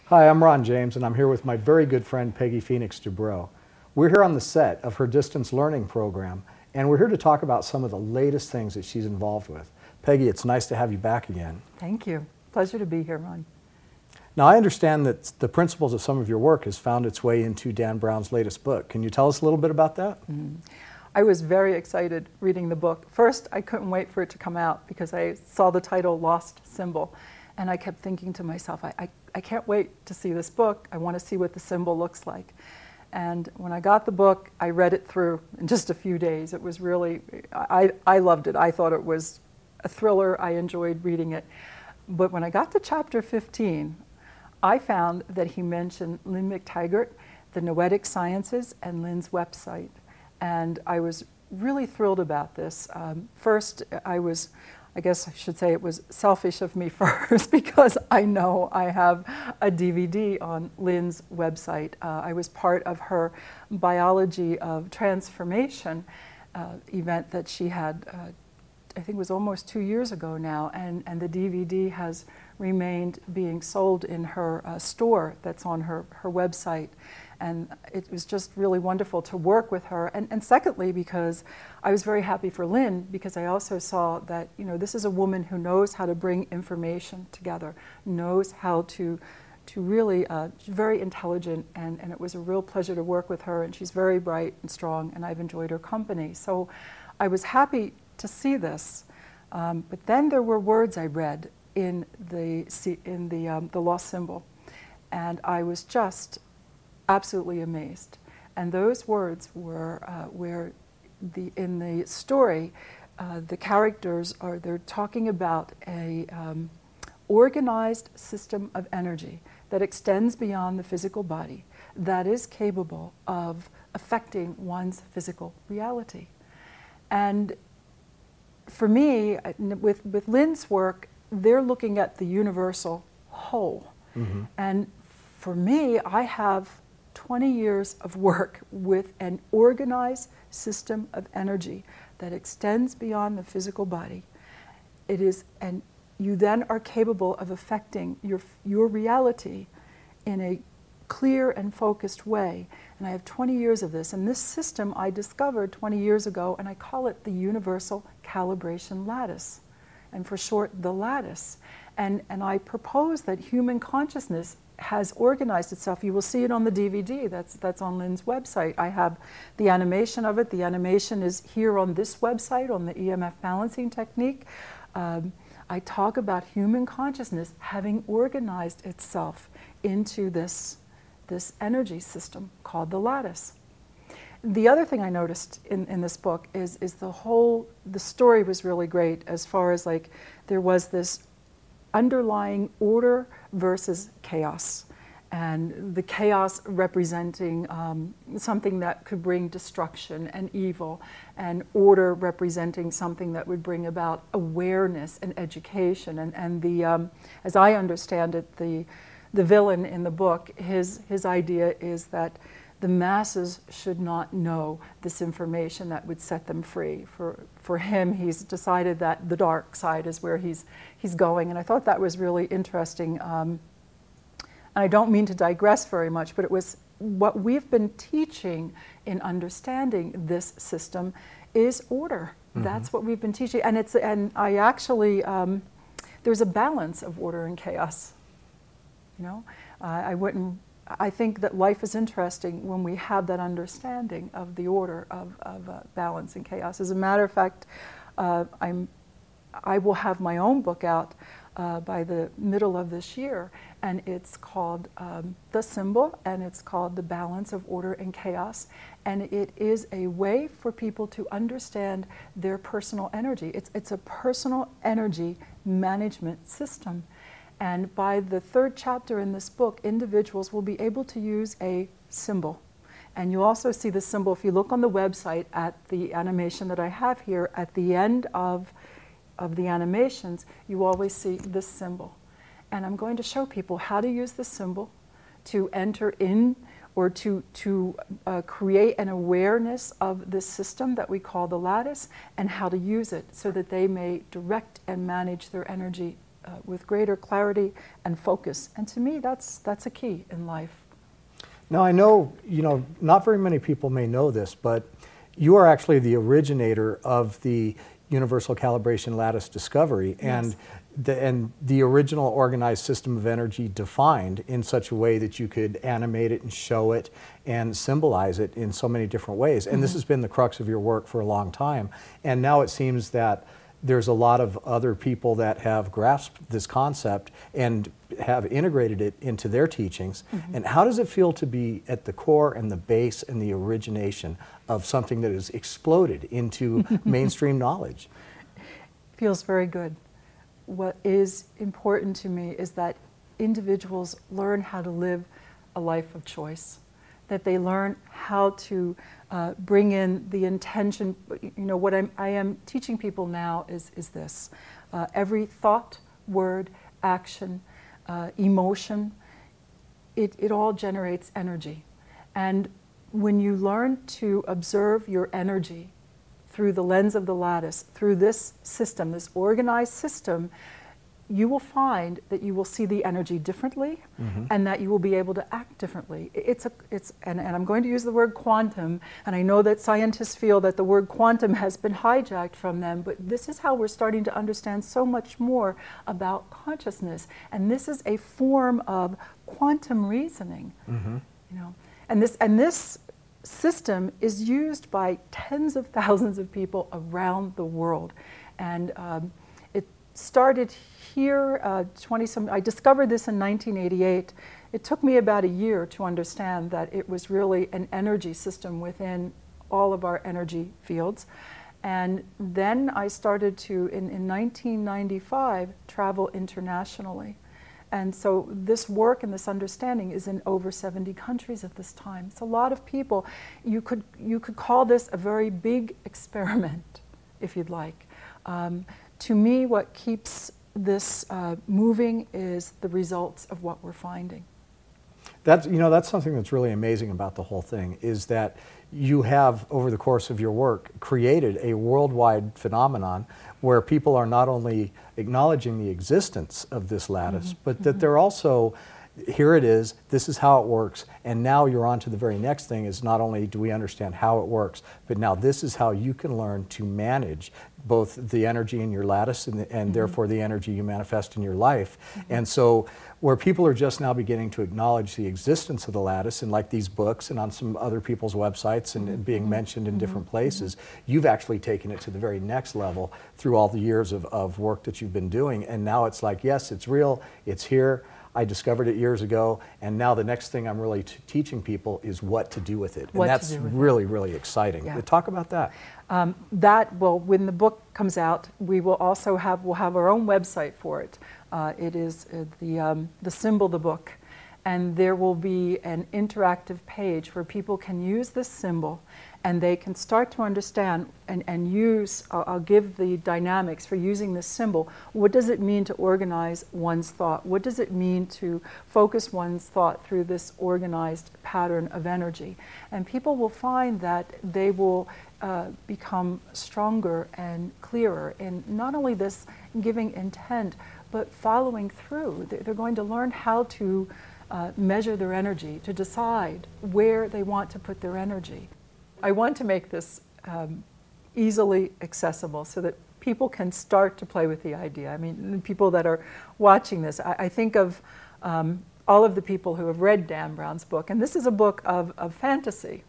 Hi, I'm Ron James, and I'm here with my very good friend Peggy Phoenix Dubro. We're here on the set of her distance learning program, and we're here to talk about some of the latest things that she's involved with. Peggy, it's nice to have you back again. Thank you. Pleasure to be here, Ron. Now, I understand that the principles of some of your work has found its way into Dan Brown's latest book. Can you tell us a little bit about that? I was very excited reading the book. First, I couldn't wait for it to come out because I saw the title, Lost Symbol, and I kept thinking to myself, I can't wait to see this book. I want to see what the symbol looks like. And when I got the book, I read it through in just a few days. It was really, I loved it. I thought it was a thriller. I enjoyed reading it. But when I got to chapter 15, I found that he mentioned Lynn McTaggart, the Noetic Sciences, and Lynn's website. And I was really thrilled about this. First, I guess I should say it was selfish of me first because I know I have a DVD on Lynn's website. I was part of her Biology of Transformation event that she had, I think it was almost 2 years ago now, and the DVD has remained being sold in her store that's on her website. And it was just really wonderful to work with her. And secondly, because I was very happy for Lynn, because I also saw that, you know, this is a woman who knows how to bring information together, knows how to really, very intelligent, and it was a real pleasure to work with her, and she's very bright and strong, and I've enjoyed her company. So I was happy to see this. But then there were words I read in the Lost Symbol, and I was just absolutely amazed. And those words were where in the story, the characters they're talking about a organized system of energy that extends beyond the physical body, that is capable of affecting one's physical reality. And for me, with Lynn's work, they're looking at the universal whole. Mm-hmm. And for me, I have 20 years of work with an organized system of energy that extends beyond the physical body. It is, and you then are capable of affecting your reality in a clear and focused way. And I have 20 years of this. And this system I discovered 20 years ago, and I call it the Universal Calibration Lattice, and for short, the lattice. And I propose that human consciousness has organized itself. You will see it on the DVD that's on Lynn's website. I have the animation of it. The animation is here on this website, on the EMF balancing technique. I talk about human consciousness having organized itself into this energy system called the lattice. The other thing I noticed in this book is the story was really great as far as like there was this underlying order versus chaos, and the chaos representing something that could bring destruction and evil, and order representing something that would bring about awareness and education. And the as I understand it, the villain in the book, his idea is that the masses should not know this information that would set them free. For him, he's decided that the dark side is where he's going, and I thought that was really interesting. And I don't mean to digress very much, but it was what we've been teaching in understanding this system is order. Mm-hmm. That's what we've been teaching, and I actually there's a balance of order and chaos. You know, I think that life is interesting when we have that understanding of the order of balance and chaos. As a matter of fact, I will have my own book out by the middle of this year, and it's called The Symbol, and it's called The Balance of Order and Chaos, and it is a way for people to understand their personal energy. It's a personal energy management system. And by the third chapter in this book, individuals will be able to use a symbol. And you also see the symbol, if you look on the website at the animation that I have here, at the end of the animations, you always see this symbol. And I'm going to show people how to use this symbol to enter in or to create an awareness of this system that we call the lattice, and how to use it so that they may direct and manage their energy with greater clarity and focus. And to me, that's a key in life. Now I know, not very many people may know this, but you are actually the originator of the Universal Calibration Lattice discovery, Yes. and the original organized system of energy defined in such a way that you could animate it and show it and symbolize it in so many different ways. And this has been the crux of your work for a long time. And now it seems that there's a lot of other people that have grasped this concept and have integrated it into their teachings. And how does it feel to be at the core and the base and the origination of something that has exploded into mainstream knowledge? Feels very good. What is important to me is that individuals learn how to live a life of choice, that they learn how to bring in the intention. What I am teaching people now is this. Every thought, word, action, emotion, it all generates energy. And when you learn to observe your energy through the lens of the lattice, through this system, this organized system, you will find that you will see the energy differently, and that you will be able to act differently. And I'm going to use the word quantum, and I know that scientists feel that the word quantum has been hijacked from them, but this is how we're starting to understand so much more about consciousness. And this is a form of quantum reasoning. And this system is used by tens of thousands of people around the world. And it started here, I discovered this in 1988. It took me about a year to understand that it was really an energy system within all of our energy fields. And then I started to, in 1995, travel internationally. And so this work and this understanding is in over 70 countries at this time. It's a lot of people. You could call this a very big experiment, if you'd like. To me, what keeps this moving is the results of what we're finding. That's something that's really amazing about the whole thing, is that you have, over the course of your work, created a worldwide phenomenon where people are not only acknowledging the existence of this lattice, but that they're also, here it is, this is how it works, and now you're on to the very next thing, is not only do we understand how it works, but now this is how you can learn to manage both the energy in your lattice and therefore the energy you manifest in your life. And so where people are just now beginning to acknowledge the existence of the lattice, and like these books and on some other people's websites and being mentioned in different places, you've actually taken it to the very next level through all the years of work that you've been doing. And now it's like, yes, it's real, it's here. I discovered it years ago, and now the next thing I'm really teaching people is what to do with it. And that's really, really exciting. Yeah. Talk about that. When the book comes out, we'll have our own website for it. It is the symbol, the book, and there will be an interactive page where people can use this symbol and they can start to understand and use, I'll give the dynamics for using this symbol. What does it mean to organize one's thought? What does it mean to focus one's thought through this organized pattern of energy? And people will find that they will become stronger and clearer in not only this giving intent, but following through. They're going to learn how to measure their energy, to decide where they want to put their energy. I want to make this easily accessible so that people can start to play with the idea. I mean, people that are watching this, I think of all of the people who have read Dan Brown's book, and this is a book of fantasy.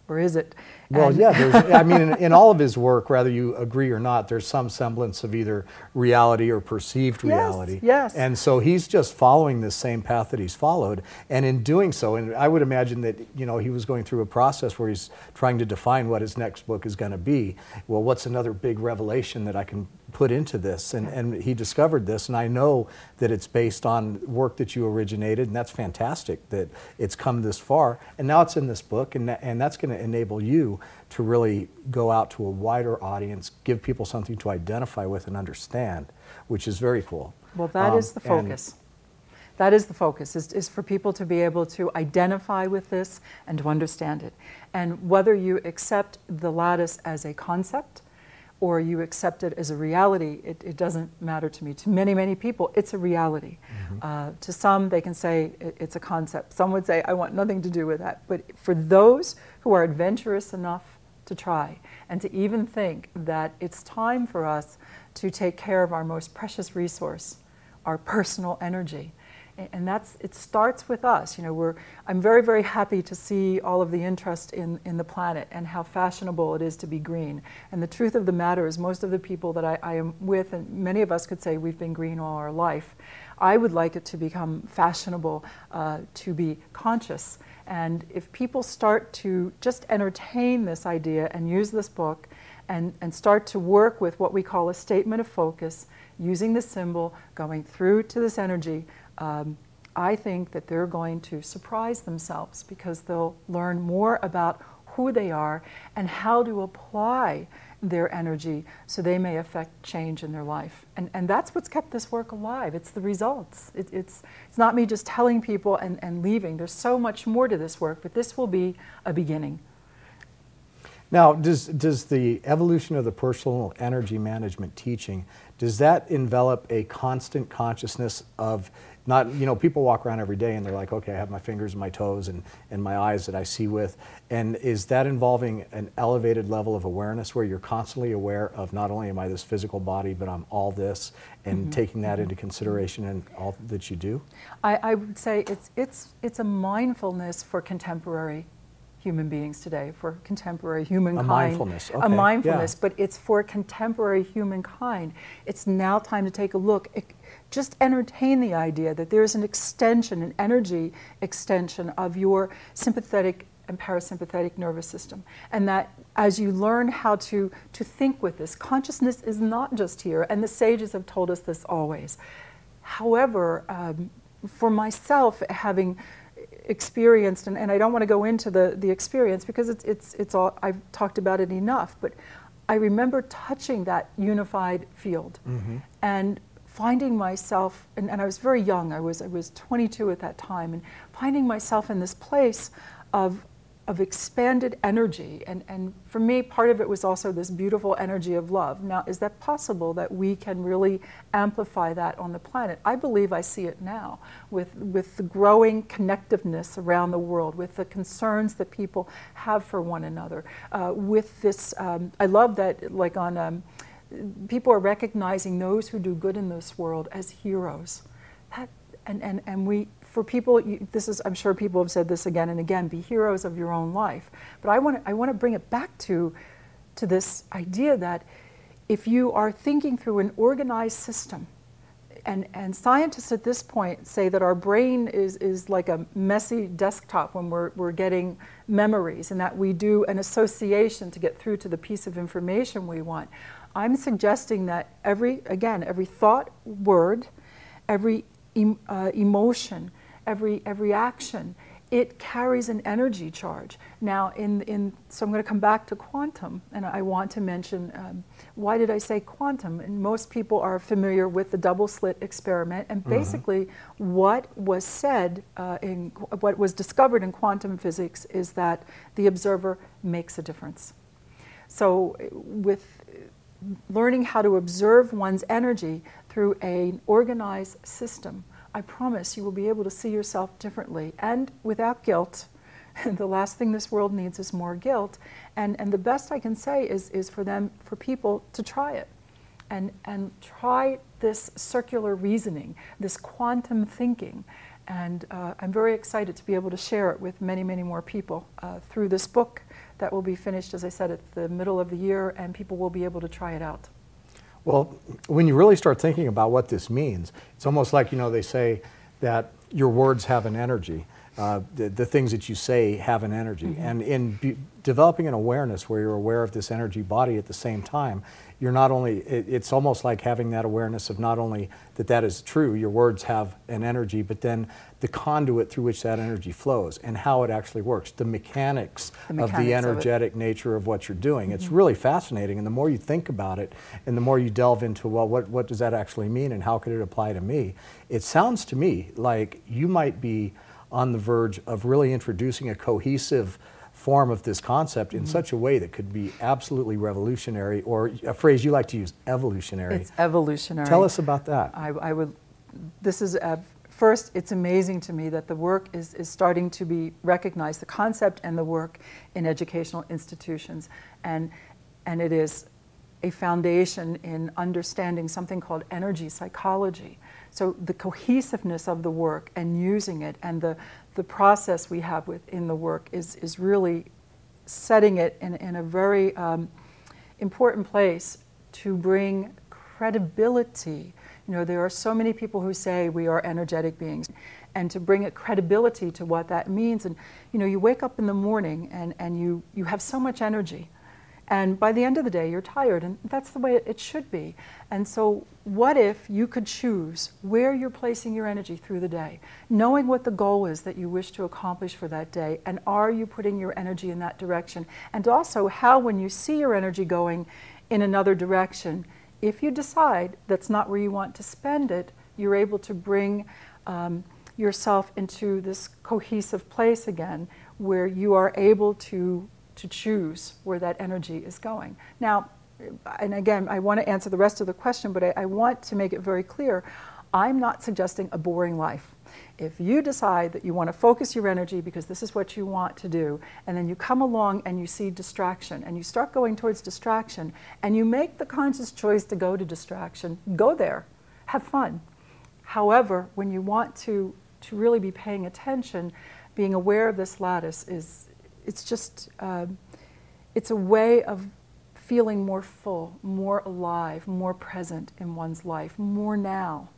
Or is it? Well, yeah, I mean, in all of his work, whether you agree or not, there's some semblance of either reality or perceived reality. Yes. And so he's just following this same path that he's followed. And in doing so, and I would imagine that, he was going through a process where he's trying to define what his next book is going to be. Well, what's another big revelation that I can put into this? And he discovered this, and I know that it's based on work that you originated, and that's fantastic that it's come this far. And now it's in this book, and that's going to enable you to really go out to a wider audience, give people something to identify with and understand, which is very cool. Well, that is the focus. That is the focus, is for people to be able to identify with this and to understand it. And whether you accept the lattice as a concept, or you accept it as a reality, it doesn't matter to me. To many, many people, it's a reality. To some, they can say it's a concept. Some would say, I want nothing to do with that. But for those who are adventurous enough to try, and to even think that it's time for us to take care of our most precious resource, our personal energy. And it starts with us. You know, I'm very, very happy to see all of the interest in the planet and how fashionable it is to be green. And the truth of the matter is most of the people that I am with, and many of us could say we've been green all our life, I would like it to become fashionable, to be conscious. And if people start to just entertain this idea and use this book and start to work with what we call a statement of focus, using the symbol, going through to this energy, I think that they're going to surprise themselves because they'll learn more about who they are and how to apply their energy so they may affect change in their life. And that's what's kept this work alive. It's the results. It's not me just telling people and leaving. There's so much more to this work, but this will be a beginning. Now, does the evolution of the personal energy management teaching, does that envelop a constant consciousness of not, you know, people walk around every day and they're like, okay, I have my fingers and my toes and my eyes that I see with, and is that involving an elevated level of awareness where you're constantly aware of not only am I this physical body, but I'm all this, and taking that into consideration in all that you do? I would say it's a mindfulness for contemporary human beings today, for contemporary humankind. A mindfulness, okay. A mindfulness, yeah. But it's for contemporary humankind. It's now time to take a look. Just entertain the idea that there's an extension, an energy extension of your sympathetic and parasympathetic nervous system. And that as you learn how to think with this, consciousness is not just here, and the sages have told us this always. However, for myself, having experienced, and I don't want to go into the experience because it's all, I've talked about it enough, but I remember touching that unified field and finding myself, and I was very young, I was 22 at that time, and finding myself in this place of expanded energy, and for me part of it was also this beautiful energy of love. Now, is that possible that we can really amplify that on the planet? I believe I see it now with the growing connectiveness around the world, with the concerns that people have for one another, with this, I love that, like on, people are recognizing those who do good in this world as heroes. And we, for people, this is, I'm sure people have said this again and again, be heroes of your own life. But I want to bring it back to this idea that if you are thinking through an organized system, and scientists at this point say that our brain is like a messy desktop when we're getting memories, and that we do an association to get through to the piece of information we want. I'm suggesting that every thought, word, every emotion, every action, it carries an energy charge. Now, so I'm going to come back to quantum, and I want to mention, why did I say quantum? And most people are familiar with the double slit experiment, and basically what was said, what was discovered in quantum physics is that the observer makes a difference. So with learning how to observe one's energy through an organized system, I promise you will be able to see yourself differently and without guilt. The last thing this world needs is more guilt. And the best I can say is for people to try it. And try this circular reasoning, this quantum thinking. And I'm very excited to be able to share it with many, many more people through this book that will be finished, as I said, at the middle of the year, and people will be able to try it out. Well, when you really start thinking about what this means, it's almost like, you know, they say that your words have an energy. The things that you say have an energy. And in developing an awareness where you're aware of this energy body at the same time, you're not only, it's almost like having that awareness of not only that is true, your words have an energy, but then the conduit through which that energy flows and how it actually works, the mechanics of the energetic nature of what you're doing. It's really fascinating, and the more you think about it and the more you delve into, well, what does that actually mean and how could it apply to me? It sounds to me like you might be on the verge of really introducing a cohesive form of this concept in such a way that could be absolutely revolutionary, or a phrase you like to use, evolutionary. It's evolutionary. Tell us about that. I would, this is, first, it's amazing to me that the work is starting to be recognized, the concept and the work in educational institutions. And it is a foundation in understanding something called energy psychology. So the cohesiveness of the work and using it, and the process we have within the work is really setting it in a very important place to bring credibility. You know, there are so many people who say we are energetic beings, and to bring a credibility to what that means. And you know, you wake up in the morning and you have so much energy, and by the end of the day you're tired, and that's the way it should be. And so what if you could choose where you're placing your energy through the day, knowing what the goal is that you wish to accomplish for that day, and are you putting your energy in that direction? And also how, when you see your energy going in another direction, if you decide that's not where you want to spend it, you're able to bring yourself into this cohesive place again, where you are able to choose where that energy is going. Now, and again, I want to answer the rest of the question, but I want to make it very clear, I'm not suggesting a boring life. If you decide that you want to focus your energy because this is what you want to do, and then you come along and you see distraction, and you start going towards distraction, and you make the conscious choice to go to distraction, go there, have fun. However, when you want to really be paying attention, being aware of this lattice it's just, it's a way of feeling more full, more alive, more present in one's life, more now.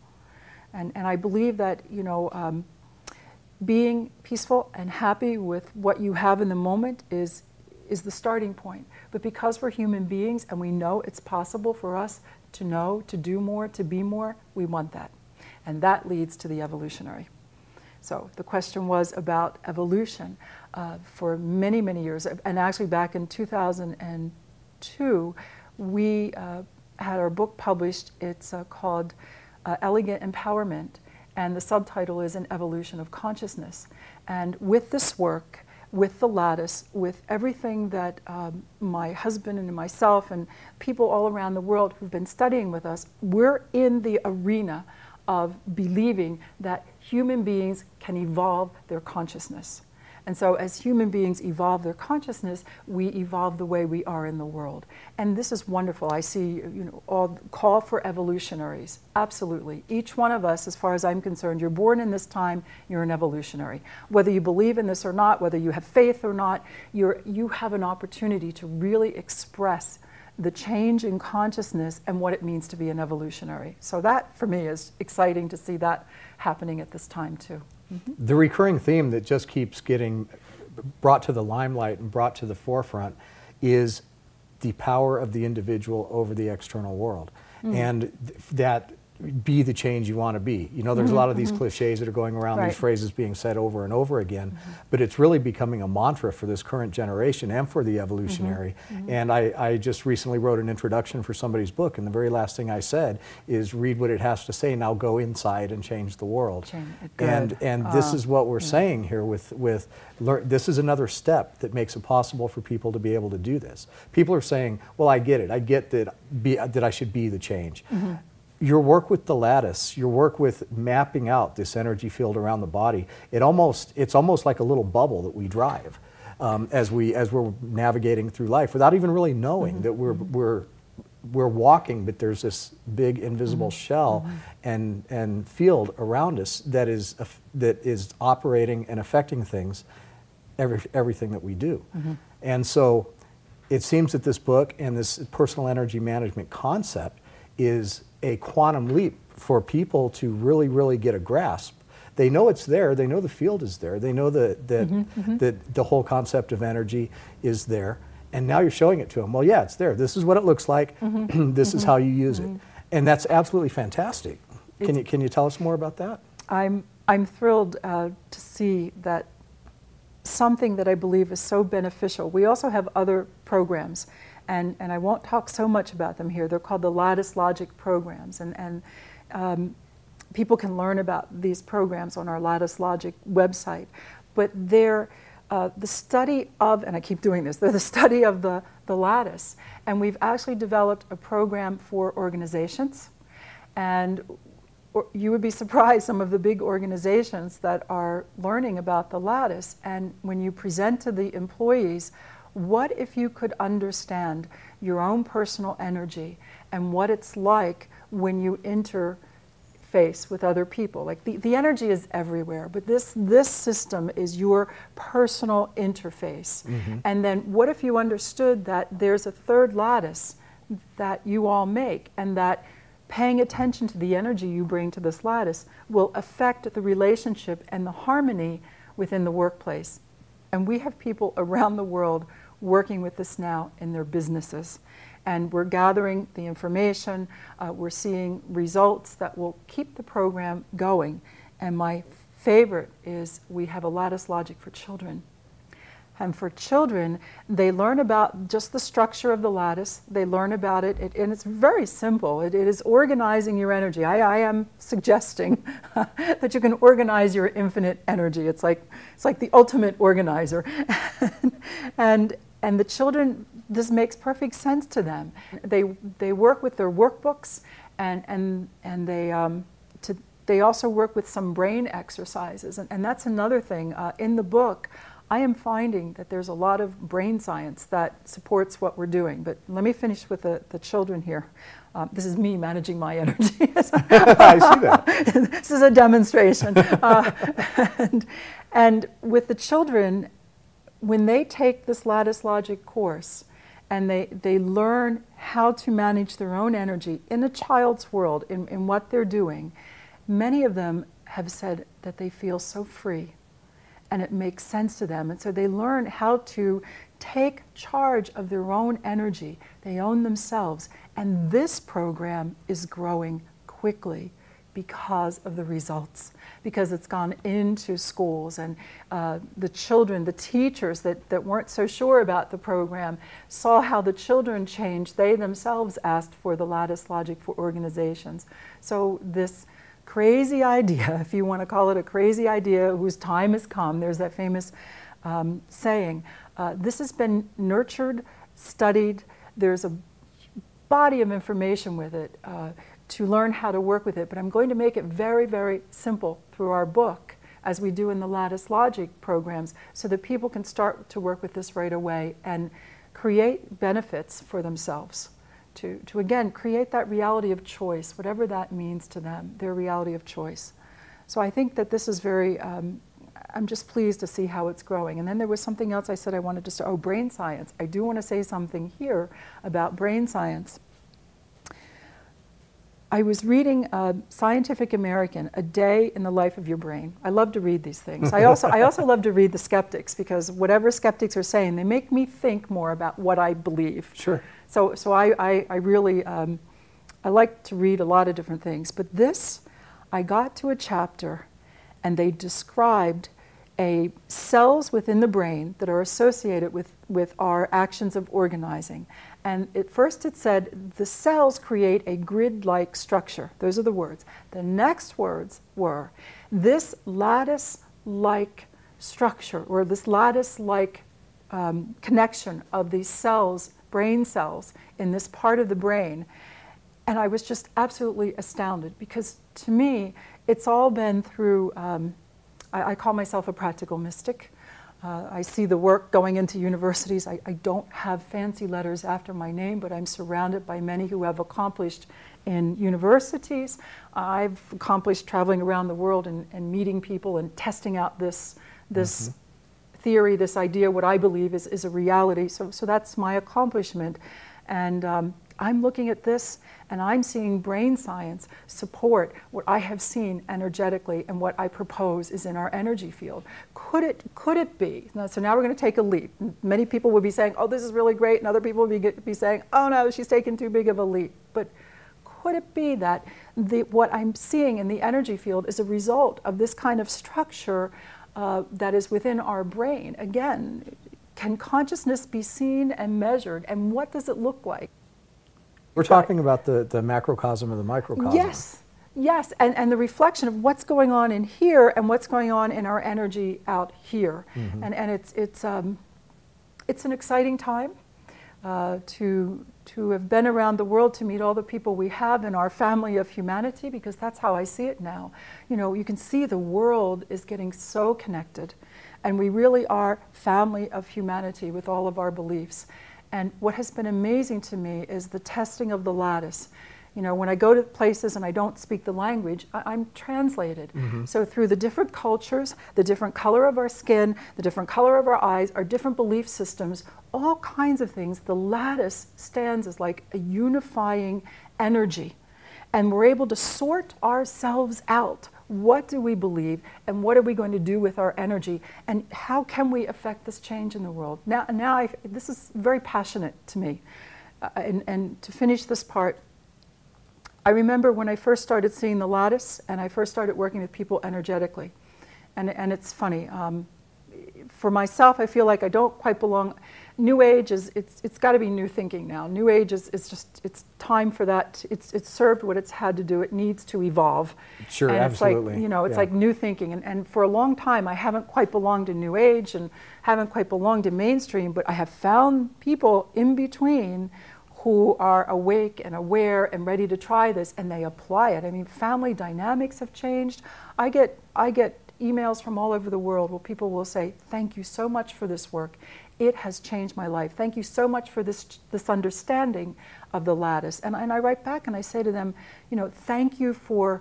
And I believe that, you know, being peaceful and happy with what you have in the moment is the starting point. But because we're human beings and we know it's possible for us to know, to do more, to be more, we want that. And that leads to the evolutionary. So the question was about evolution. For many, many years, and actually back in 2002, we had our book published. It's called Elegant Empowerment, and the subtitle is An Evolution of Consciousness. And with this work, with the lattice, with everything that my husband and myself and people all around the world who've been studying with us, we're in the arena of believing that human beings can evolve their consciousness. And so as human beings evolve their consciousness, we evolve the way we are in the world. And this is wonderful. I see, you know, all call for evolutionaries. Absolutely. Each one of us, as far as I'm concerned, you're born in this time, you're an evolutionary. Whether you believe in this or not, whether you have faith or not, you have an opportunity to really express the change in consciousness and what it means to be an evolutionary. So that, for me, is exciting to see that happening at this time, too. Mm-hmm. The recurring theme that just keeps getting brought to the limelight and brought to the forefront is the power of the individual over the external world. And that be the change you want to be. You know, there's a lot of these cliches that are going around, these phrases being said over and over again, but it's really becoming a mantra for this current generation and for the evolutionary. And I just recently wrote an introduction for somebody's book, and the very last thing I said is, read what it has to say, now go inside and change the world. And this is what we're saying here with this is another step that makes it possible for people to be able to do this. People are saying, well, I get it. I get that I should be the change. Your work with the lattice, your work with mapping out this energy field around the body, it's almost like a little bubble that we drive as we're navigating through life, without even really knowing that we're walking, but there's this big invisible shell and field around us that is operating and affecting things, everything that we do. And so it seems that this book and this personal energy management concept is a quantum leap for people to really, really get a grasp. They know it's there, they know the field is there, they know that the whole concept of energy is there, and now you're showing it to them. Well, yeah, it's there. This is what it looks like. This is how you use it. And that's absolutely fantastic. Can you tell us more about that? I'm thrilled to see that something that I believe is so beneficial. We also have other programs, and I won't talk so much about them here. They're called the Lattice Logic programs, and people can learn about these programs on our Lattice Logic website. But they're the study of, and I keep doing this, the study of the lattice. And we've actually developed a program for organizations. And you would be surprised, some of the big organizations that are learning about the lattice. And when you present to the employees, what if you could understand your own personal energy and what it's like when you interface with other people? Like the energy is everywhere, but this system is your personal interface. Mm-hmm. And then what if you understood that there's a third lattice that you all make, and that paying attention to the energy you bring to this lattice will affect the relationship and the harmony within the workplace. And we have people around the world working with this now in their businesses. And we're gathering the information, we're seeing results that will keep the program going. And my favorite is we have a lattice logic for children. And for children, they learn about just the structure of the lattice. They learn about it, and it's very simple. It is organizing your energy. I am suggesting that you can organize your infinite energy. It's like the ultimate organizer. and the children, this makes perfect sense to them. They work with their workbooks, and they also work with some brain exercises. And that's another thing. In the book, I am finding that there's a lot of brain science that supports what we're doing. But let me finish with the children here. This is me managing my energy. I see that. This is a demonstration. And with the children, when they take this lattice logic course and they learn how to manage their own energy in a child's world, in what they're doing, many of them have said that they feel so free. And it makes sense to them. And so they learn how to take charge of their own energy. They own themselves. And this program is growing quickly because of the results, because it's gone into schools. And the children, the teachers that weren't so sure about the program, saw how the children changed. They themselves asked for the lattice logic for organizations. So this crazy idea, if you want to call it a crazy idea, whose time has come. There's that famous saying. This has been nurtured, studied. There's a body of information with it to learn how to work with it. But I'm going to make it very, very simple through our book, as we do in the Lattice Logic programs, so that people can start to work with this right away and create benefits for themselves. To again, create that reality of choice, whatever that means to them, their reality of choice. So I think that this is very, I'm just pleased to see how it's growing. And then there was something else I said I wanted to start, brain science. I do want to say something here about brain science. I was reading Scientific American, A Day in the Life of Your Brain. I love to read these things. I also love to read the skeptics, because whatever skeptics are saying, they make me think more about what I believe. Sure. So I really, I like to read a lot of different things. But this, I got to a chapter, and they described cells within the brain that are associated with our actions of organizing. And at first it said, the cells create a grid-like structure. Those are the words. The next words were, this lattice-like structure, or this lattice-like connection of these cells, brain cells, in this part of the brain. And I was just absolutely astounded, because to me, it's all been through, I call myself a practical mystic. I see the work going into universities. I don't have fancy letters after my name, but I'm surrounded by many who have accomplished in universities. I've accomplished traveling around the world and meeting people and testing out this theory, this idea, what I believe is a reality. So that's my accomplishment. And I'm looking at this, and I'm seeing brain science support what I have seen energetically and what I propose is in our energy field. Could it be? So now we're going to take a leap. Many people would be saying, oh, this is really great, and other people would be saying, oh no, she's taking too big of a leap. But could it be that what I'm seeing in the energy field is a result of this kind of structure that is within our brain? Again, can consciousness be seen and measured, and what does it look like? We're talking about the macrocosm of the microcosm. Yes, Yes, and the reflection of what's going on in here and what's going on in our energy out here. Mm-hmm. And it's an exciting time to have been around the world, to meet all the people we have in our family of humanity, because that's how I see it now. You know, you can see the world is getting so connected, and we really are family of humanity with all of our beliefs. And what has been amazing to me is the testing of the lattice. You know, when I go to places and I don't speak the language, I'm translated. Mm-hmm. So through the different cultures, the different color of our skin, the different color of our eyes, our different belief systems, all kinds of things, the lattice stands as like a unifying energy. And we're able to sort ourselves out. What do we believe, and what are we going to do with our energy, and how can we affect this change in the world? Now this is very passionate to me. And to finish this part, I remember when I first started seeing the lattice and I first started working with people energetically. And it's funny. For myself, I feel like I don't quite belong. New Age it's got to be new thinking now. New Age is just, it's time for that. It's served what it's had to do. It needs to evolve. Sure, and absolutely. It's like, you know, it's like new thinking. And for a long time, I haven't quite belonged to New Age and haven't quite belonged to mainstream, but I have found people in between who are awake and aware and ready to try this, and they apply it. I mean, family dynamics have changed. I get emails from all over the world where people will say, "Thank you so much for this work. It has changed my life. Thank you so much for this understanding of the lattice." And I write back and I say to them, you know, thank you for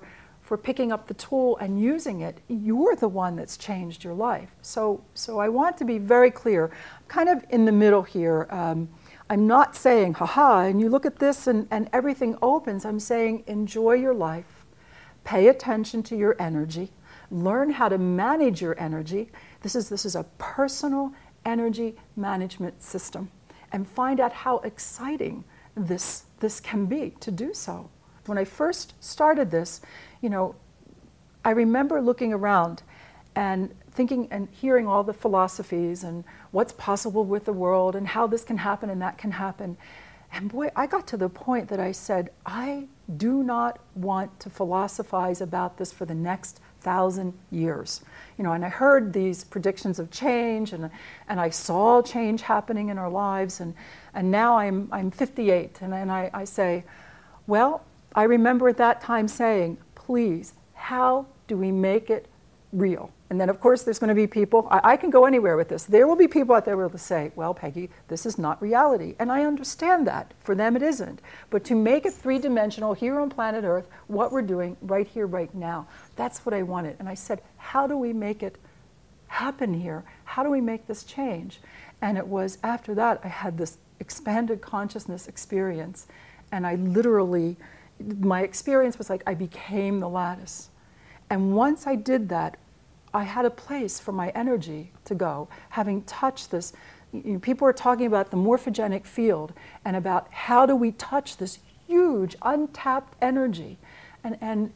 picking up the tool and using it. You're the one that's changed your life. So I want to be very clear. I'm kind of in the middle here. I'm not saying, haha, and you look at this and everything opens. I'm saying, enjoy your life, pay attention to your energy, learn how to manage your energy. This is a personal energy management system, and find out how exciting this can be to do so. When I first started this, you know, I remember looking around and thinking and hearing all the philosophies and what's possible with the world and how this can happen and that can happen. And boy, I got to the point that I said, I do not want to philosophize about this for the next 1,000 years. You know, and I heard these predictions of change, and I saw change happening in our lives, and now I'm 58, and I say, well, I remember at that time saying, please, how do we make it real? And then, of course, there's going to be people, I can go anywhere with this. There will be people out there who will say, well, Peggy, this is not reality. And I understand that. For them, it isn't. But to make it three-dimensional here on planet Earth, what we're doing right here, right now, that's what I wanted. And I said, how do we make it happen here? How do we make this change? And it was after that I had this expanded consciousness experience. And I literally, my experience was like I became the lattice. And once I did that, I had a place for my energy to go, having touched this. You know, people are talking about the morphogenic field and about how do we touch this huge untapped energy. And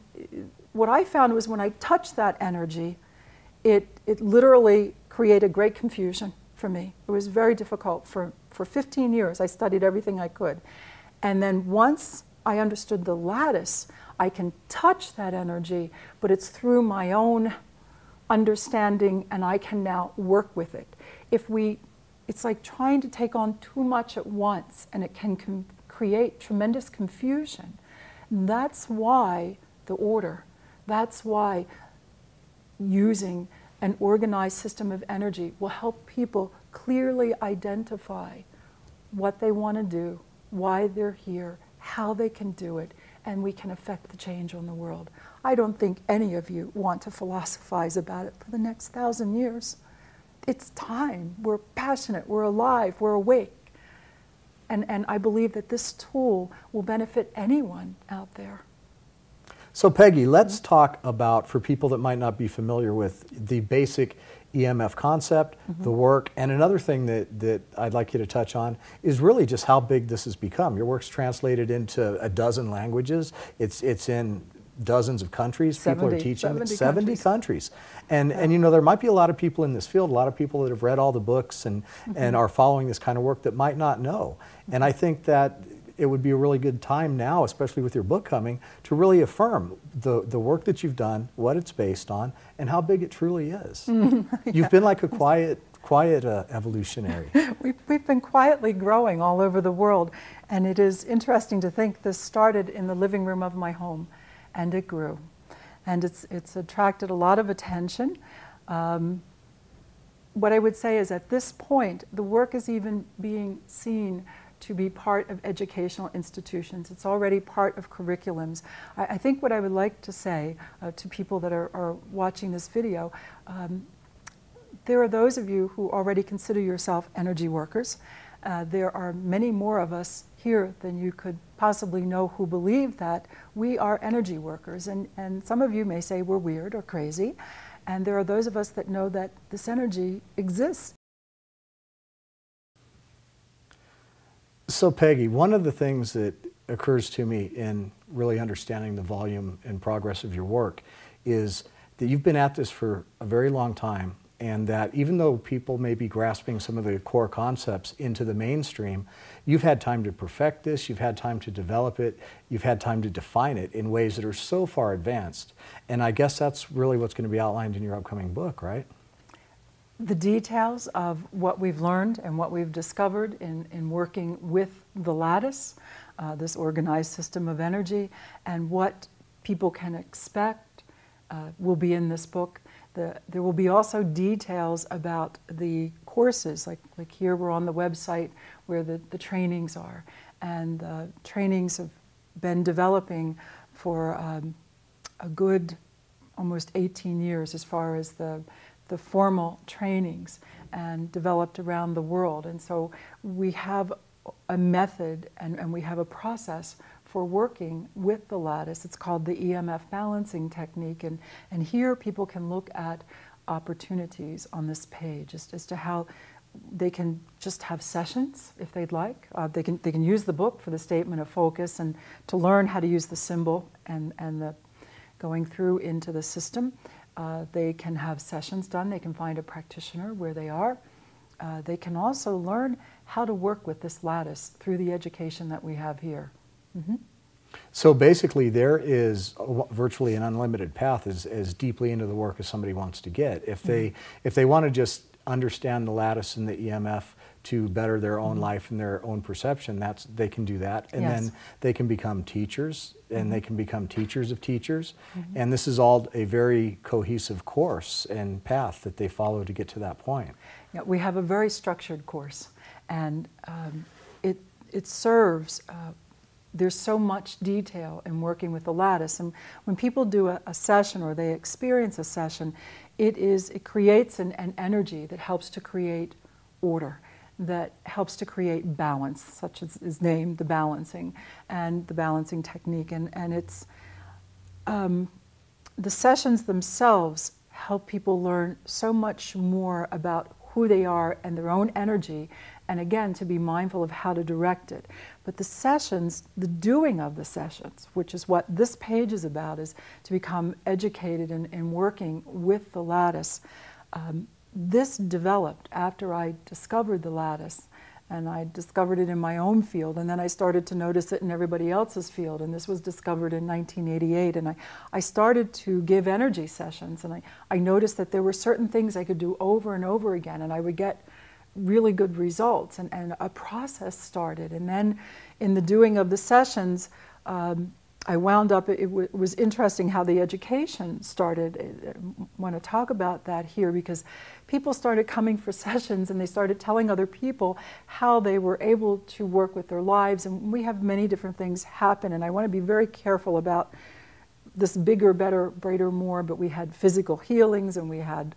what I found was when I touched that energy, it literally created great confusion for me. It was very difficult. For 15 years, I studied everything I could. And then once I understood the lattice, I can touch that energy, but it's through my own understanding, and I can now work with it. It's like trying to take on too much at once, and it can create tremendous confusion. That's why the order, that's why using an organized system of energy will help people clearly identify what they want to do, why they're here, how they can do it, and we can affect the change on the world. I don't think any of you want to philosophize about it for the next 1,000 years. It's time. We're passionate, we're alive, we're awake. And I believe that this tool will benefit anyone out there. So Peggy, let's talk about, for people that might not be familiar with the basic EMF concept, the work, and another thing that I'd like you to touch on is really just how big this has become. Your work's translated into a dozen languages. It's in dozens of countries. People are teaching it. 70 countries. And you know, there might be a lot of people in this field, a lot of people that have read all the books and are following this kind of work that might not know. And I think that it would be a really good time now, especially with your book coming, to really affirm the work that you've done, what it's based on, and how big it truly is. You've been like a quiet evolutionary. We've been quietly growing all over the world, and it is interesting to think this started in the living room of my home, and it grew. And it's attracted a lot of attention. What I would say is at this point, the work is even being seen to be part of educational institutions. It's already part of curriculums. I think what I would like to say to people that are watching this video, there are those of you who already consider yourself energy workers. There are many more of us here than you could possibly know who believe that we are energy workers. And some of you may say we're weird or crazy. And there are those of us that know that this energy exists. So Peggy, one of the things that occurs to me in really understanding the volume and progress of your work is that you've been at this for a very long time, and that even though people may be grasping some of the core concepts into the mainstream, you've had time to perfect this, you've had time to develop it, you've had time to define it in ways that are so far advanced. And I guess that's really what's going to be outlined in your upcoming book, right? The details of what we've learned and what we've discovered in working with the lattice, this organized system of energy, and what people can expect will be in this book. There will be also details about the courses, like here we're on the website where the trainings are. And trainings have been developing for a good almost 18 years as far as the formal trainings, and developed around the world. And so we have a method and we have a process for working with the lattice. It's called the EMF balancing technique, and here people can look at opportunities on this page as to how they can just have sessions if they'd like. They can use the book for the statement of focus and to learn how to use the symbol and the going through into the system. They can have sessions done. They can find a practitioner where they are. They can also learn how to work with this lattice through the education that we have here. Mm-hmm. So basically there is virtually an unlimited path as deeply into the work as somebody wants to get. If they want to just understand the lattice and the EMF to better their own life and their own perception, they can do that. And then they can become teachers, and they can become teachers of teachers. And this is all a very cohesive course and path that they follow to get to that point. Yeah, we have a very structured course, and it serves there's so much detail in working with the lattice. And when people do a session or they experience a session, it creates an energy that helps to create order, that helps to create balance, such as is named the balancing and the balancing technique. And it's the sessions themselves help people learn so much more about who they are and their own energy, and again, to be mindful of how to direct it. But the sessions, the doing of the sessions, which is what this page is about, is to become educated in working with the lattice. This developed after I discovered the lattice, and I discovered it in my own field, and then I started to notice it in everybody else's field, and this was discovered in 1988, and I started to give energy sessions, and I noticed that there were certain things I could do over and over again, and I would get really good results, and a process started. And then in the doing of the sessions, I wound up, it was interesting how the education started. I want to talk about that here, because people started coming for sessions and they started telling other people how they were able to work with their lives. And we have many different things happen, and I want to be very careful about this bigger, better, brighter, more, but we had physical healings, and we had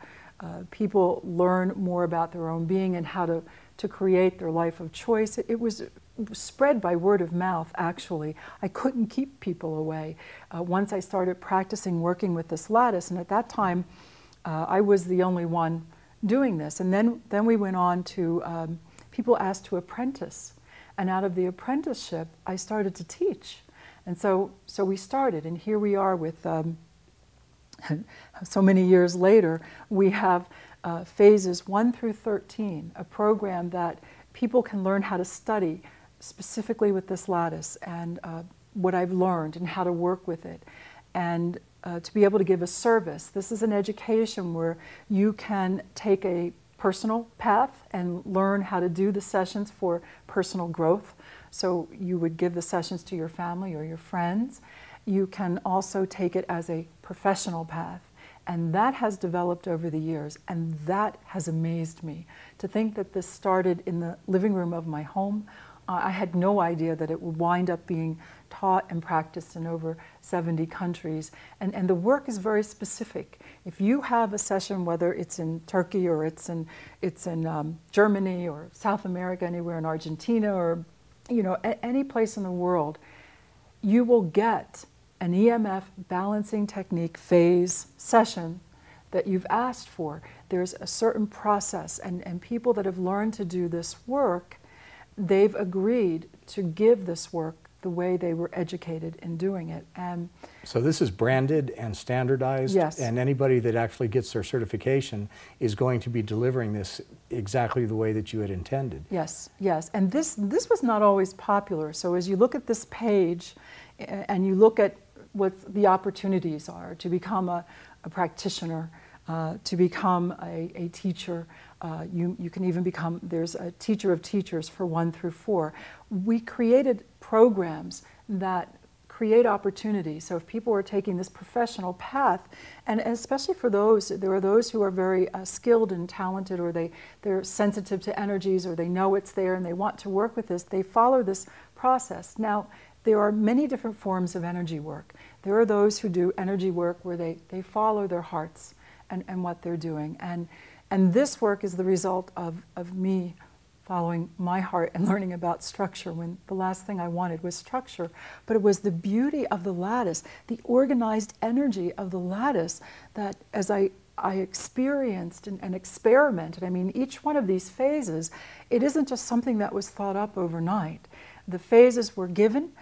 people learn more about their own being and how to create their life of choice. It was spread by word of mouth, actually. I couldn't keep people away. Once I started practicing working with this lattice, and at that time, I was the only one doing this. And then we went on to, people asked to apprentice. And out of the apprenticeship, I started to teach. And so we started, and here we are with, so many years later, we have phases 1 through 13, a program that people can learn how to study specifically with this lattice and what I've learned and how to work with it, and to be able to give a service. This is an education where you can take a personal path and learn how to do the sessions for personal growth. So you would give the sessions to your family or your friends. You can also take it as a professional path. And that has developed over the years, and that has amazed me. To think that this started in the living room of my home, I had no idea that it would wind up being taught and practiced in over 70 countries. And the work is very specific. If you have a session, whether it's in Turkey or it's in Germany or South America, anywhere in Argentina or any place in the world, you will get an EMF balancing technique phase session that you've asked for. There's a certain process, and people that have learned to do this work, they've agreed to give this work the way they were educated in doing it. And so this is branded and standardized, yes. And anybody that actually gets their certification is going to be delivering this exactly the way that you had intended. Yes, yes. And this was not always popular. So as you look at this page and you look at what the opportunities are to become a practitioner, to become a teacher, you can even become, there's a teacher of teachers for 1 through 4. We created programs that create opportunities. So if people are taking this professional path, and especially for those, there are those who are very skilled and talented, or they're sensitive to energies, or they know it's there and they want to work with this, they follow this process. Now, there are many different forms of energy work. There are those who do energy work where they follow their hearts and what they're doing. And this work is the result of me following my heart and learning about structure, when the last thing I wanted was structure. But it was the beauty of the lattice, the organized energy of the lattice, that as I experienced and experimented. I mean, each one of these phases, it isn't just something that was thought up overnight. The phases were given.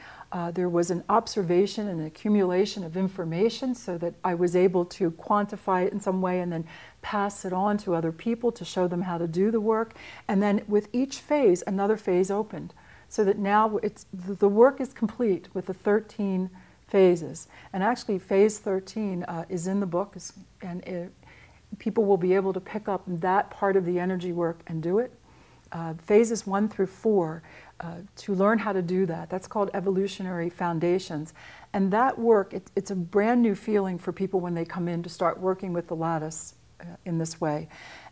There was an observation and an accumulation of information so that I was able to quantify it in some way and then pass it on to other people to show them how to do the work. And then with each phase, another phase opened. So that now the work is complete with the 13 phases. And actually phase 13 is in the book, and people will be able to pick up that part of the energy work and do it. Phases 1 through 4, to learn how to do that. That's called evolutionary foundations. And that work, it's a brand new feeling for people when they come in to start working with the lattice in this way.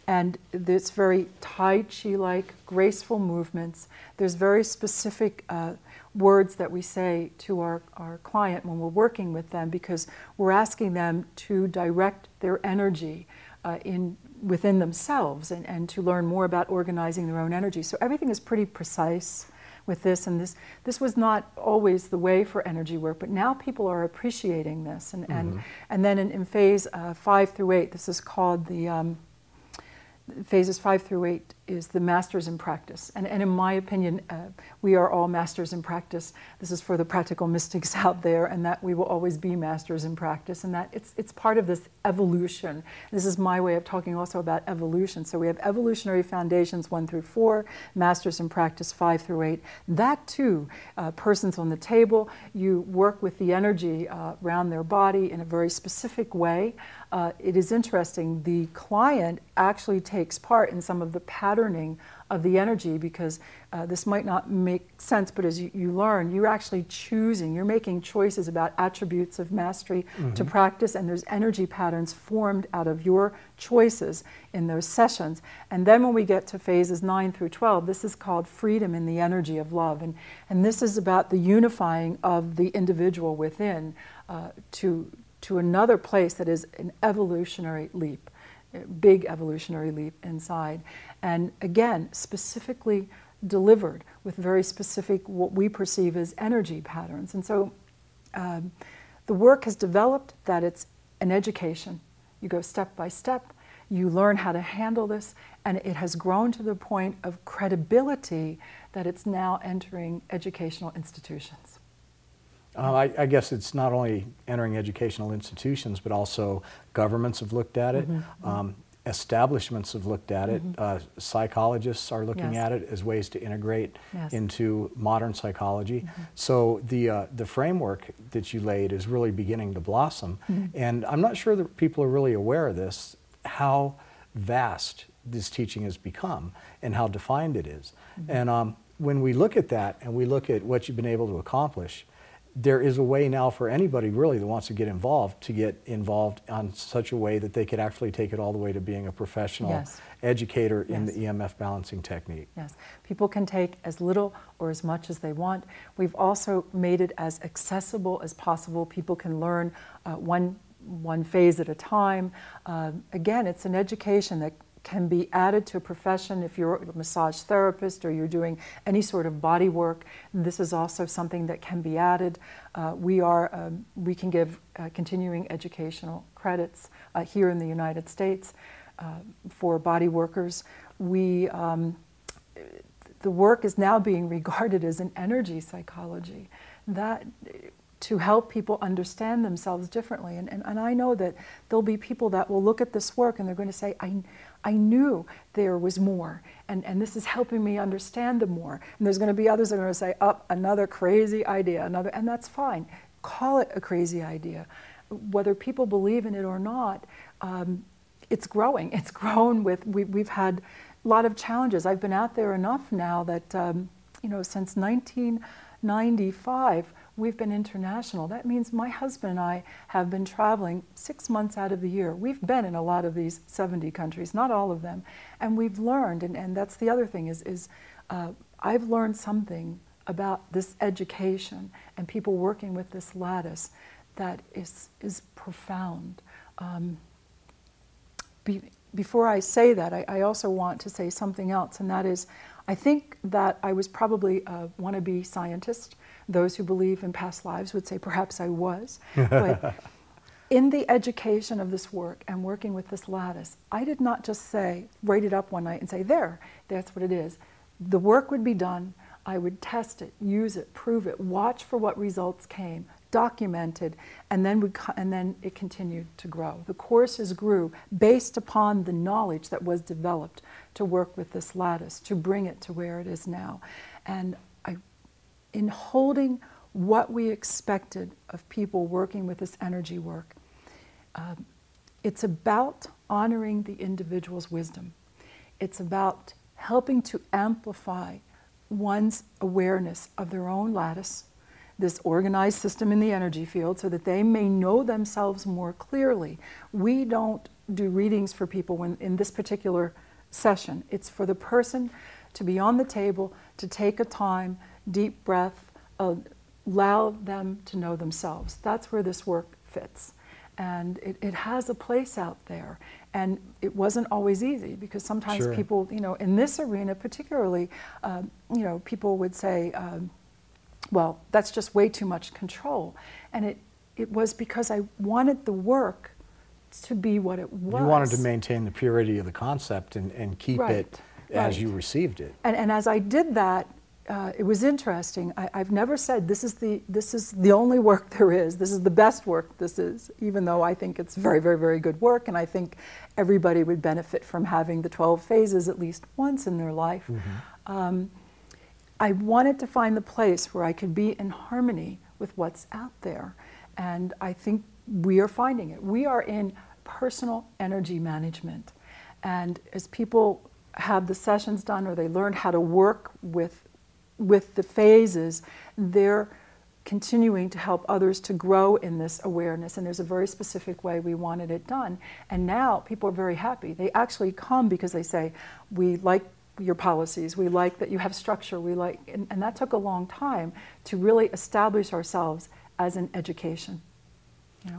And it's very Tai Chi-like, graceful movements. There's very specific words that we say to our client when we're working with them, because we're asking them to direct their energy within themselves and to learn more about organizing their own energy. So everything is pretty precise with this, and this was not always the way for energy work, but now people are appreciating this. And then in phase 5 through 8, this is called the phases 5 through 8 is the masters in practice. And in my opinion, we are all masters in practice. This is for the practical mystics out there, and that we will always be masters in practice, and that it's part of this evolution. This is my way of talking also about evolution. So we have evolutionary foundations 1 through 4, masters in practice 5 through 8. That too, persons on the table, you work with the energy around their body in a very specific way. It is interesting, the client actually takes part in some of the patterning of the energy, because this might not make sense, but as you learn, you're actually choosing, you're making choices about attributes of mastery to practice, and there's energy patterns formed out of your choices in those sessions. And then when we get to phases 9 through 12, this is called freedom in the energy of love. And this is about the unifying of the individual within to another place that is an evolutionary leap, a big evolutionary leap inside. And again, specifically delivered with very specific, what we perceive as energy patterns. And so the work has developed that it's an education. You go step by step, you learn how to handle this, and it has grown to the point of credibility that it's now entering educational institutions. I guess it's not only entering educational institutions, but also governments have looked at it. establishments have looked at it. Psychologists are looking at it as ways to integrate into modern psychology. So the framework that you laid is really beginning to blossom. And I'm not sure that people are really aware of this, how vast this teaching has become and how defined it is. And when we look at that and we look at what you've been able to accomplish, there is a way now for anybody really that wants to get involved on such a way that they could actually take it all the way to being a professional educator in the EMF balancing technique. Yes, people can take as little or as much as they want. We've also made it as accessible as possible. People can learn one phase at a time. Again, it's an education that can be added to a profession. If you're a massage therapist or you're doing any sort of body work, this is also something that can be added. We can give continuing educational credits here in the United States for body workers. The work is now being regarded as an energy psychology, that to help people understand themselves differently. And I know that there'll be people that will look at this work and they're going to say, I knew there was more, and this is helping me understand them more. And there's going to be others that are going to say, another crazy idea, and that's fine. Call it a crazy idea. Whether people believe in it or not, it's growing. It's grown we've had a lot of challenges. I've been out there enough now that, since 1995, we've been international. That means my husband and I have been traveling 6 months out of the year. We've been in a lot of these 70 countries, not all of them. And we've learned, and that's the other thing, is I've learned something about this education and people working with this lattice that is profound. Before I say that, I also want to say something else, and that is, I think that I was probably a wannabe scientist. Those who believe in past lives would say perhaps I was. But in the education of this work and working with this lattice, I did not just write it up one night and say, that's what it is. The work would be done. I would test it, use it, prove it, watch for what results came, documented, and then it continued to grow. The courses grew based upon the knowledge that was developed to work with this lattice, to bring it to where it is now. And in holding what we expected of people working with this energy work, it's about honoring the individual's wisdom. It's about helping to amplify one's awareness of their own lattice, this organized system in the energy field, so that they may know themselves more clearly. We don't do readings for people in this particular session. It's for the person to be on the table, to take a time, deep breath, allow them to know themselves. That's where this work fits. And it has a place out there. And it wasn't always easy, because sometimes people, in this arena particularly, people would say, well, that's just way too much control. And it was because I wanted the work to be what it was. You wanted to maintain the purity of the concept and keep it as you received it. And as I did that, it was interesting. I've never said this is the only work there is. This is the best work this is, even though I think it's very, very, very good work, and I think everybody would benefit from having the 12 phases at least once in their life. I wanted to find the place where I could be in harmony with what's out there, and I think we are finding it. We are in personal energy management, and as people have the sessions done or they learn how to work with the phases, they're continuing to help others to grow in this awareness, and there's a very specific way we wanted it done. And now people are very happy. They actually come because they say, we like your policies, we like that you have structure, and that took a long time to really establish ourselves as an education.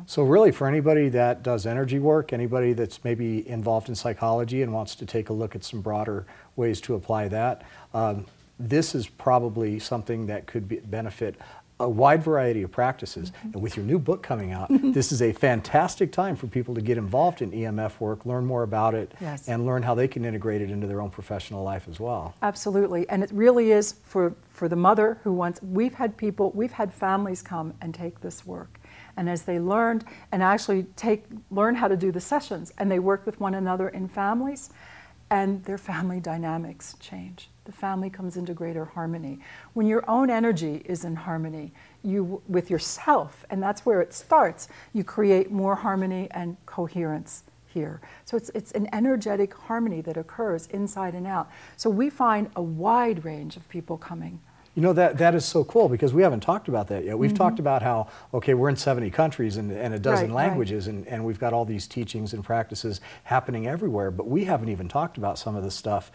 So really, for anybody that does energy work, anybody that's maybe involved in psychology and wants to take a look at some broader ways to apply that, this is probably something that could benefit a wide variety of practices. And with your new book coming out, this is a fantastic time for people to get involved in EMF work, learn more about it, and learn how they can integrate it into their own professional life as well. Absolutely, and it really is for the mother who wants. We've had families come and take this work, And as they learned and actually learn how to do the sessions, and they work with one another in families, and their family dynamics change. The family comes into greater harmony. When your own energy is in harmony with yourself, and that's where it starts, you create more harmony and coherence here. So it's an energetic harmony that occurs inside and out. So we find a wide range of people coming. You know, that is so cool, because we haven't talked about that yet. We've talked about how, okay, we're in 70 countries and a dozen languages, and we've got all these teachings and practices happening everywhere, but we haven't even talked about some of the stuff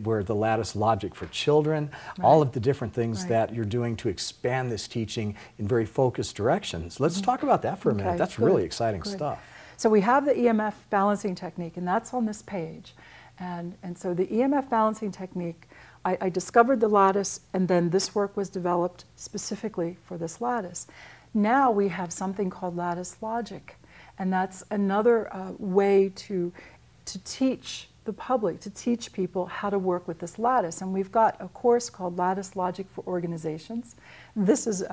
where the lattice logic for children, all of the different things that you're doing to expand this teaching in very focused directions. Let's talk about that for a minute. That's really exciting stuff. So we have the EMF balancing technique, and that's on this page. And so the EMF balancing technique, I discovered the lattice, and then this work was developed specifically for this lattice. Now we have something called lattice logic, and that's another way to teach the public, to teach people how to work with this lattice. And we've got a course called Lattice Logic for Organizations. This is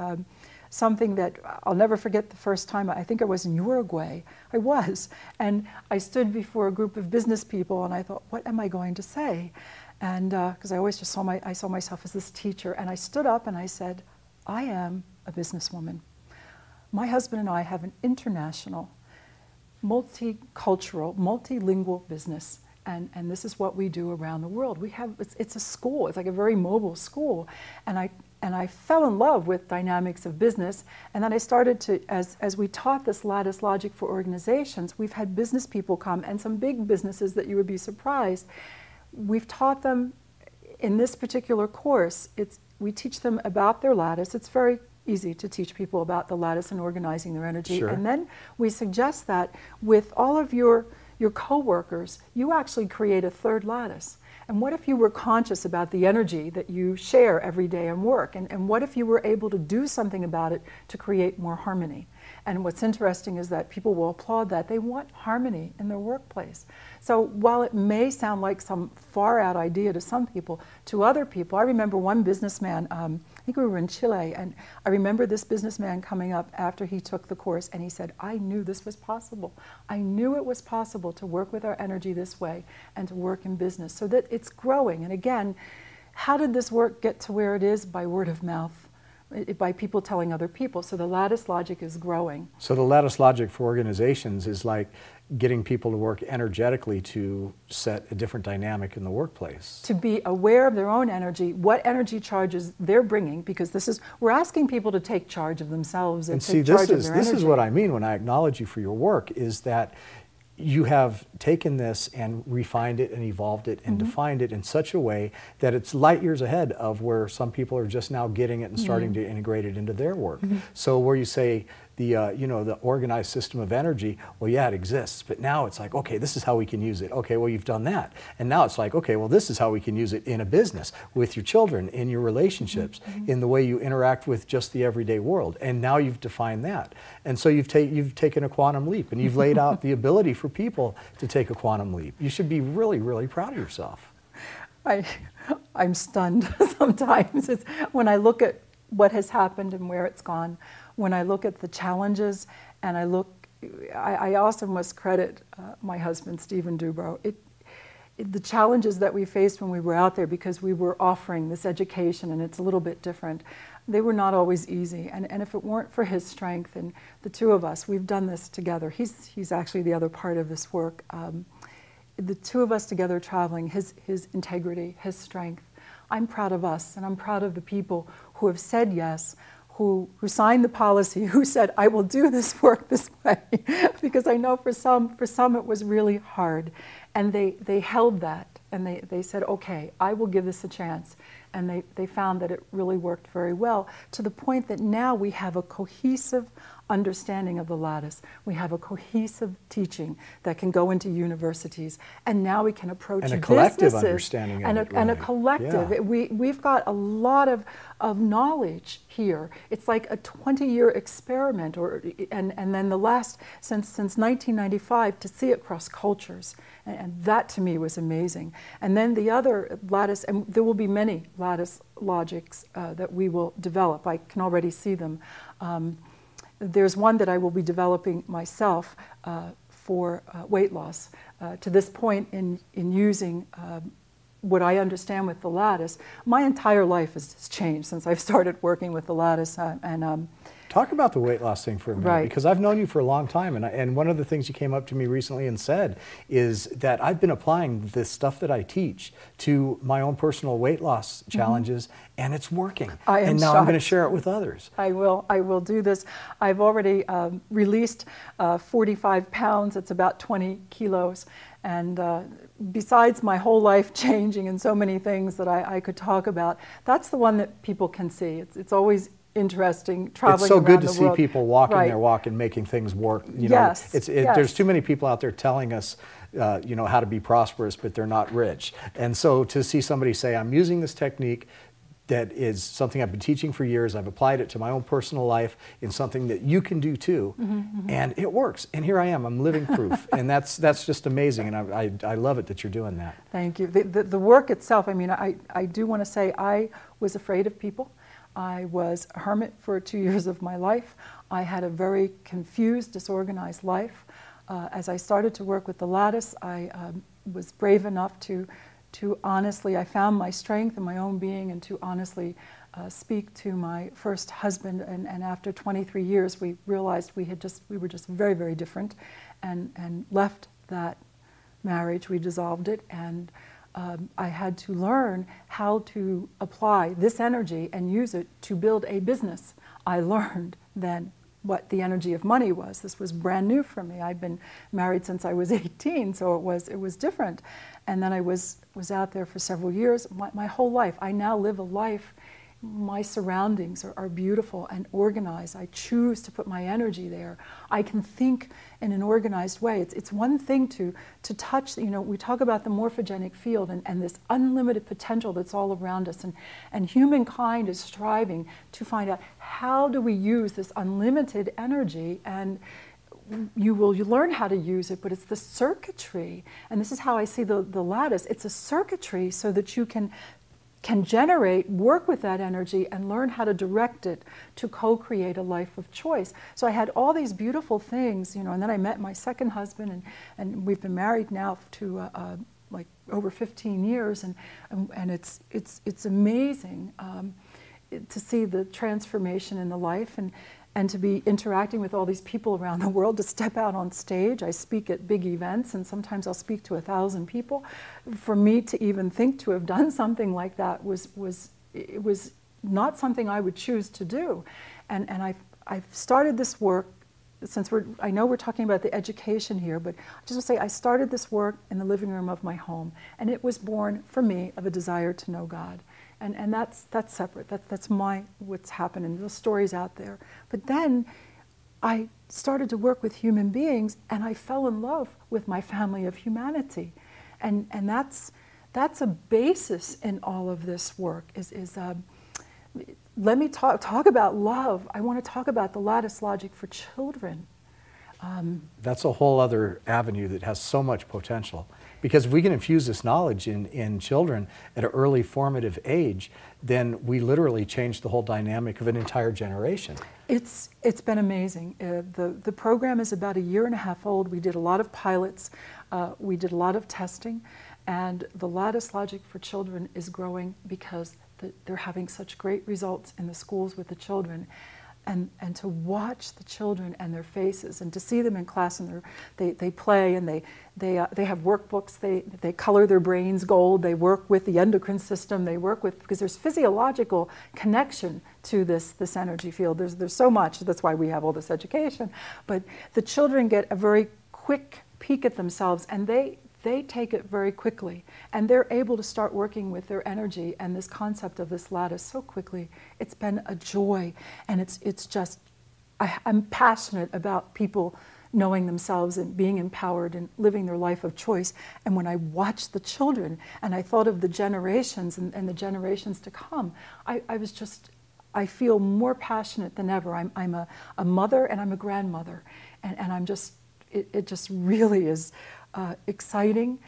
something that I'll never forget. The first time, I think I was in Uruguay, and I stood before a group of business people, and I thought, what am I going to say? And because I always just saw myself as this teacher, and I stood up and I said, I am a businesswoman. My husband and I have an international, multicultural, multilingual business, and this is what we do around the world. It's a school. It's like a very mobile school, and I fell in love with dynamics of business, and then I started to, as we taught this lattice logic for organizations, we've had business people come, and some big businesses that you would be surprised. We've taught them in this particular course, we teach them about their lattice. It's very easy to teach people about the lattice and organizing their energy. Sure. And then we suggest that with all of your coworkers, you actually create a third lattice. And what if you were conscious about the energy that you share every day in work? And what if you were able to do something about it to create more harmony? And what's interesting is that people will applaud that. They want harmony in their workplace. So while it may sound like some far-out idea to some people, to other people, I remember one businessman, I think we were in Chile, and I remember this businessman coming up after he took the course, and he said, I knew this was possible. I knew it was possible to work with our energy this way and to work in business, so that it's growing. And again, how did this work get to where it is? By word of mouth. By people telling other people. So the lattice logic is growing. So the lattice logic for organizations is like getting people to work energetically to set a different dynamic in the workplace. To be aware of their own energy, what energy charges they're bringing, because we're asking people to take charge of themselves and take charge of their energy. This is what I mean when I acknowledge you for your work, is that you have taken this and refined it and evolved it and defined it in such a way that it's light years ahead of where some people are just now getting it and starting to integrate it into their work. So where you say the organized system of energy, well, yeah, it exists, but now it's like, okay, this is how we can use it. Okay, well, you've done that. And now it's like, okay, well, this is how we can use it in a business, with your children, in your relationships, in the way you interact with just the everyday world. And now you've defined that. And so you've taken a quantum leap, and you've laid out the ability for people to take a quantum leap. You should be really, really proud of yourself. I'm stunned sometimes. It's when I look at what has happened and where it's gone, when I look at the challenges, and I also must credit my husband, Stephen Dubro. The challenges that we faced when we were out there, because we were offering this education and it's a little bit different, they were not always easy. And if it weren't for his strength, and the two of us, we've done this together. He's actually the other part of this work. The two of us together traveling, his integrity, his strength. I'm proud of us, and I'm proud of the people who have said yes, who signed the policy, who said, I will do this work this way. Because I know for some it was really hard. And they held that, and they said, okay, I will give this a chance. And they found that it really worked very well, to the point that now we have a cohesive understanding of the lattice. We have a cohesive teaching that can go into universities, and now we can approach businesses. And a collective understanding of it, and a collective. Yeah. We've got a lot of knowledge here. It's like a 20-year experiment, and then the last, since 1995, to see it cross cultures. And that to me was amazing. And then the other lattice, and there will be many lattice logics that we will develop. I can already see them. there's one that I will be developing myself for weight loss. To this point in using what I understand with the lattice, my entire life has changed since I've started working with the lattice. Talk about the weight loss thing for a minute, right. Because I've known you for a long time, and one of the things you came up to me recently and said is that I've been applying this stuff that I teach to my own personal weight loss challenges, and it's working. And now I'm going to share it with others. I will do this. I've already released 45 pounds. It's about 20 kilos. And besides my whole life changing and so many things that I could talk about, that's the one that people can see. It's always interesting traveling It's so around good to the see world. people walking Right. their walk and making things work. You Yes, know, yes. There's too many people out there telling us, you know, how to be prosperous, but they're not rich. And so to see somebody say, I'm using this technique that is something I've been teaching for years, I've applied it to my own personal life in something that you can do too, and it works. And here I am, I'm living proof. And that's just amazing, and I love it that you're doing that. Thank you. The work itself, I mean, I do want to say I was afraid of people. I was a hermit for 2 years of my life. I had a very confused, disorganized life. As I started to work with the lattice, I was brave enough to honestly, I found my strength in my own being, and to honestly speak to my first husband. And after 23 years, we realized we were just very, very different, and left that marriage. We dissolved it, and I had to learn how to apply this energy and use it to build a business. I learned then what the energy of money was. This was brand new for me. I'd been married since I was 18, so it was different. And then I was out there for several years. My whole life, I now live a life. My surroundings are beautiful and organized. I choose to put my energy there. I can think in an organized way. It's one thing to touch, you know, we talk about the morphogenic field and this unlimited potential that's all around us. And humankind is striving to find out, how do we use this unlimited energy? And you learn how to use it, but it's the circuitry. And this is how I see the lattice. It's a circuitry so that you can generate, work with that energy, and learn how to direct it to co-create a life of choice. So I had all these beautiful things, you know, and then I met my second husband, and we've been married now to like over 15 years, and it's amazing to see the transformation in the life, and to be interacting with all these people around the world, to step out on stage. I speak at big events, and sometimes I'll speak to 1,000 people. For me to even think to have done something like that was not something I would choose to do. And I've started this work, since I know we're talking about the education here, but I just want to say I started this work in the living room of my home, and it was born for me of a desire to know God. And that's separate. That's what's happening. Those stories out there. But then I started to work with human beings, and I fell in love with my family of humanity, and that's a basis in all of this work. Let me talk about love. I want to talk about the lattice logic for children. That's a whole other avenue that has so much potential. Because if we can infuse this knowledge in children at an early formative age, then we literally change the whole dynamic of an entire generation. It's been amazing. The program is about 1.5 years old. We did a lot of pilots. We did a lot of testing. And the lattice logic for children is growing because they're having such great results in the schools with the children. And to watch the children and their faces, and to see them in class, and they play, and they have workbooks, they color their brains gold, they work with the endocrine system, they work with, because there's physiological connection to this energy field. There's so much, that's why we have all this education. But the children get a very quick peek at themselves, and they take it very quickly, and they're able to start working with their energy and this concept of this lattice so quickly. It's been a joy, and it's just, I'm passionate about people knowing themselves and being empowered and living their life of choice. And when I watched the children, and I thought of the generations and the generations to come, I feel more passionate than ever. I'm a mother, and I'm a grandmother, and I'm just, it just really is exciting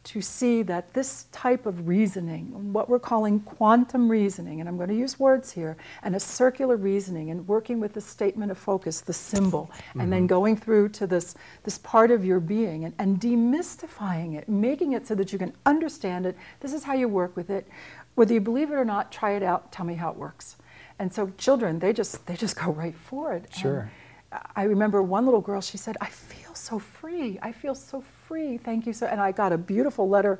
to see that this type of reasoning, what we're calling quantum reasoning, and I'm going to use words here, and a circular reasoning, and working with the statement of focus, the symbol, and then going through to this part of your being and demystifying it, making it so that you can understand it. This is how you work with it. Whether you believe it or not, try it out, tell me how it works. And so children, they just go right for it. Sure. And I remember one little girl, she said, I feel so free. I feel so free. Thank you. And I got a beautiful letter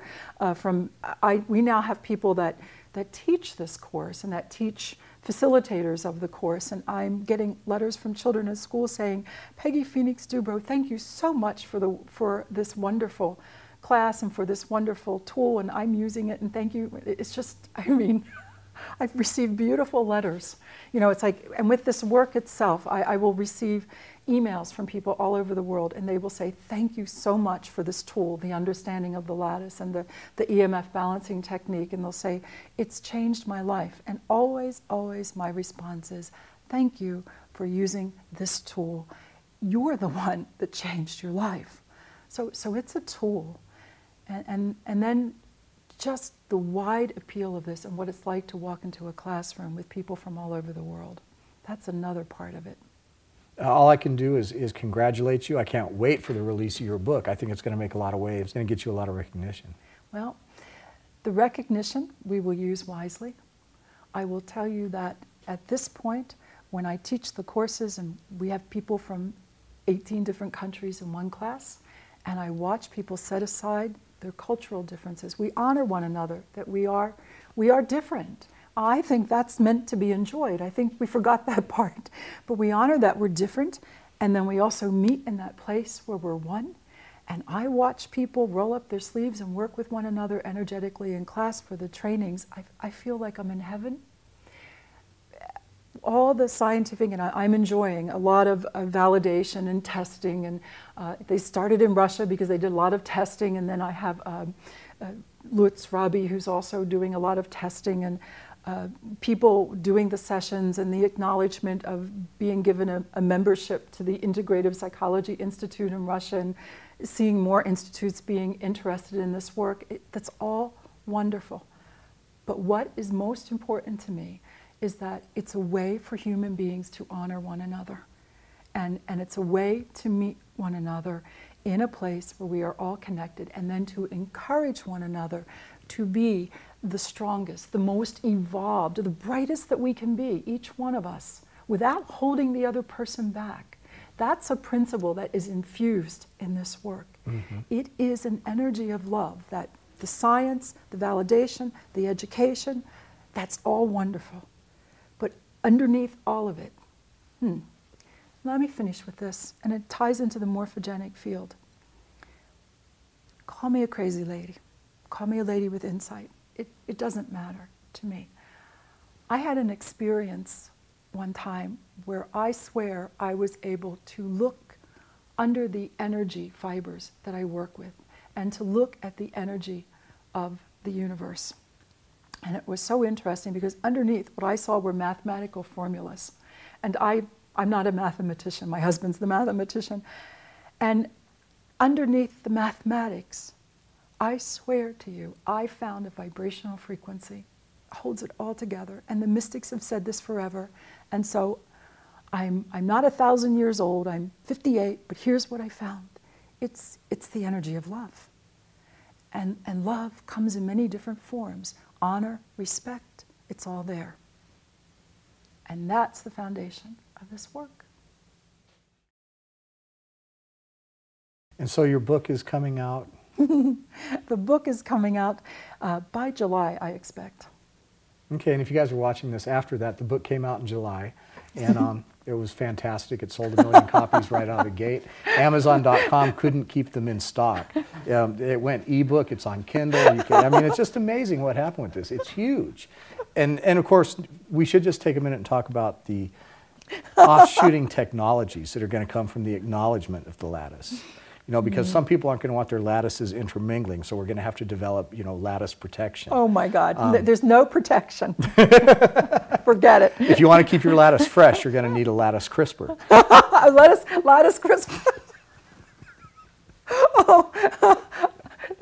we now have people that teach this course and that teach facilitators of the course. And I'm getting letters from children in school saying, Peggy Phoenix Dubro, thank you so much for this wonderful class and for this wonderful tool. And I'm using it. And thank you. It's just, I mean, I've received beautiful letters. You know, it's like, and with this work itself, I will receive emails from people all over the world, and they will say, thank you so much for this tool, the understanding of the lattice and the EMF balancing technique. And they'll say, it's changed my life. And always, always my response is, thank you for using this tool. You're the one that changed your life. So it's a tool. And then just the wide appeal of this and what it's like to walk into a classroom with people from all over the world. That's another part of it. All I can do is congratulate you. I can't wait for the release of your book. I think it's going to make a lot of waves. It's going to get you a lot of recognition. Well, the recognition we will use wisely. I will tell you that at this point, when I teach the courses, and we have people from 18 different countries in one class, and I watch people set aside their cultural differences. We honor one another, that we are different. I think that's meant to be enjoyed. I think we forgot that part. But we honor that we're different, and then we also meet in that place where we're one. And I watch people roll up their sleeves and work with one another energetically in class for the trainings. I feel like I'm in heaven. All the scientific, and I'm enjoying a lot of validation and testing, and they started in Russia because they did a lot of testing, and then I have Lutz Rabi, who's also doing a lot of testing, and people doing the sessions and the acknowledgement of being given a membership to the Integrative Psychology Institute in Russia, and seeing more institutes being interested in this work. That's all wonderful. But what is most important to me is that it's a way for human beings to honor one another. And it's a way to meet one another in a place where we are all connected, and then to encourage one another to be the strongest, the most evolved, the brightest that we can be, each one of us, without holding the other person back. That's a principle that is infused in this work. Mm-hmm. It is an energy of love, that the science, the validation, the education, that's all wonderful. But underneath all of it, let me finish with this, and it ties into the morphogenic field. Call me a crazy lady. Call me a lady with insight. It doesn't matter to me. I had an experience one time where I swear I was able to look under the energy fibers that I work with and to look at the energy of the universe. And it was so interesting because underneath what I saw were mathematical formulas. And I'm not a mathematician. My husband's the mathematician. And underneath the mathematics, I swear to you, I found a vibrational frequency, holds it all together. And the mystics have said this forever. And so I'm not 1,000 years old, I'm 58, but here's what I found. It's the energy of love. And love comes in many different forms. Honor, respect, it's all there. And that's the foundation of this work. And so your book is coming out? The book is coming out by July, I expect. Okay, and if you guys are watching this after that, the book came out in July, and it was fantastic. It sold 1 million copies right out of the gate. Amazon.com couldn't keep them in stock. It went ebook, it's on Kindle. I mean, it's just amazing what happened with this. It's huge. And of course, we should just take a minute and talk about the offshooting technologies that are going to come from the acknowledgement of the lattice. You know, because some people aren't going to want their lattices intermingling, so we're going to have to develop, you know, lattice protection. Oh my God, there's no protection. Forget it. If you want to keep your lattice fresh, you're going to need a lattice crisper. Lattice crisper. Oh,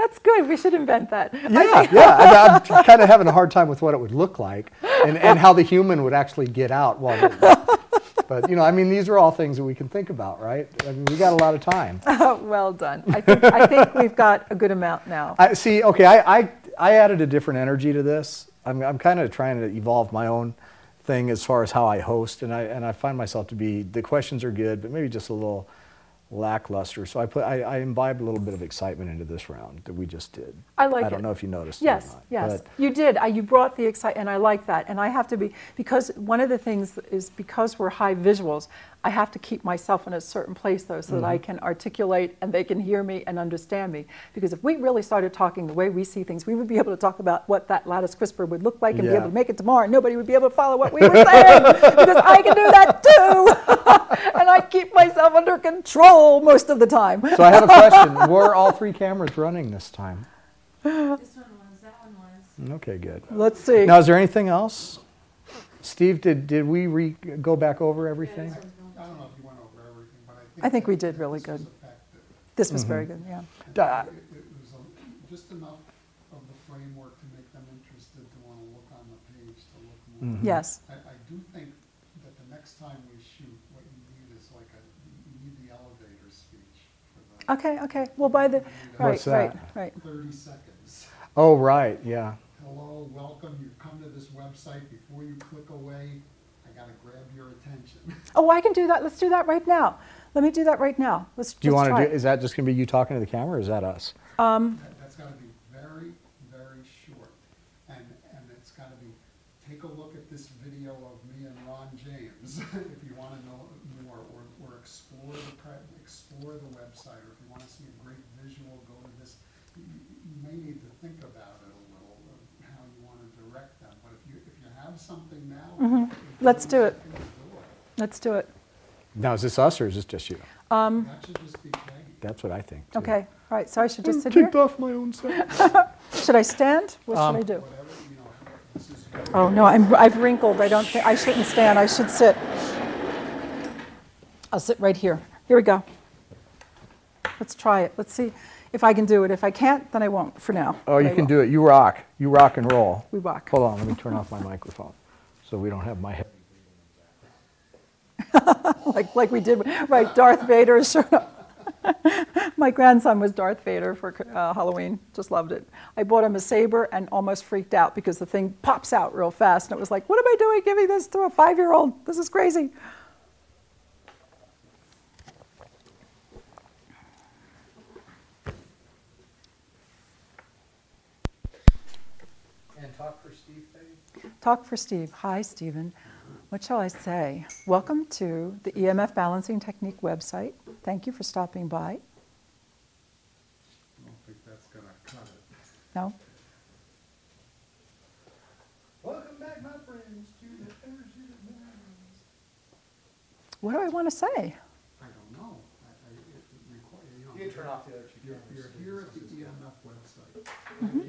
That's good. We should invent that. Yeah. I'm kind of having a hard time with what it would look like and how the human would actually get out while but, I mean, these are all things that we can think about, right? I mean, we got a lot of time. Well done. I think we've got a good amount now. I added a different energy to this. I'm kind of trying to evolve my own thing as far as how I host, and I find myself to be, the questions are good, but maybe just a little lackluster. So I imbibed a little bit of excitement into this round that we just did. I like it. I don't know if you noticed Yes, it or not. yes. But You did. You brought the excitement, and I like that. And I have to be, because one of the things is because we're high visuals, I have to keep myself in a certain place, though, so that I can articulate and they can hear me and understand me. Because if we really started talking the way we see things, we would be able to talk about what that lattice crisper would look like and be able to make it tomorrow, and nobody would be able to follow what we were saying, because I can do that too. And I keep myself under control most of the time. So I have a question. Were all 3 cameras running this time? This one was, that one was. Okay, good. Let's see. Now, is there anything else? Steve, did we go back over everything? I don't know if you went over everything, but I think we did really good. This was very good, yeah. It was just enough of the framework to make them interested to want to look on the page, to look more. Yes. I do think that the next time we shoot, what you need is you need the elevator speech for the Okay. Well, by the, What's right. 30 seconds. Oh, right, yeah. Hello, welcome, you've come to this website. Before you click away, I got to grab your attention. Oh, I can do that. Let's do that right now. Let me do that right now. Let's Do you want try to do, it. is that just going to be you talking to the camera, or is that us? That's got to be very, very short. And it's got to be, take a look at this video of me and Ron James, if you want to know more, or explore the website, or if you want to see a great visual, go to this. You may need to think about it a little, of how you want to direct them. But if you have something now, Let's do it. Let's do it. Now, is this us, or is this just you? That should just be Peggy. That's what I think, too. Okay. All right. So I should just sit Kicked here? off my own set. Should I stand? What should I do? Whatever, this is Oh, no. I've wrinkled. I don't think I shouldn't stand. I should sit. I'll sit right here. Here we go. Let's try it. Let's see if I can do it. If I can't, then I won't for now. Oh, you can do it. You rock. You rock and roll. We rock. Hold on, let me turn off my microphone so we don't have my head. like we did, right? Darth Vader showed up. My grandson was Darth Vader for Halloween. Just loved it. I bought him a saber and almost freaked out because the thing pops out real fast, and it was like, "What am I doing? Giving this to a 5-year-old? This is crazy." And talk for Steve, Peggy? Talk for Steve. Hi, Stephen. What shall I say? Welcome to the EMF Balancing Technique website. Thank you for stopping by. I don't think that's going to cut it. No? Welcome back, my friends, to the Energy That Matters. What do I want to say? I don't know. It requires, You can turn off the other two you're cameras. here at the EMF website. Mm-hmm.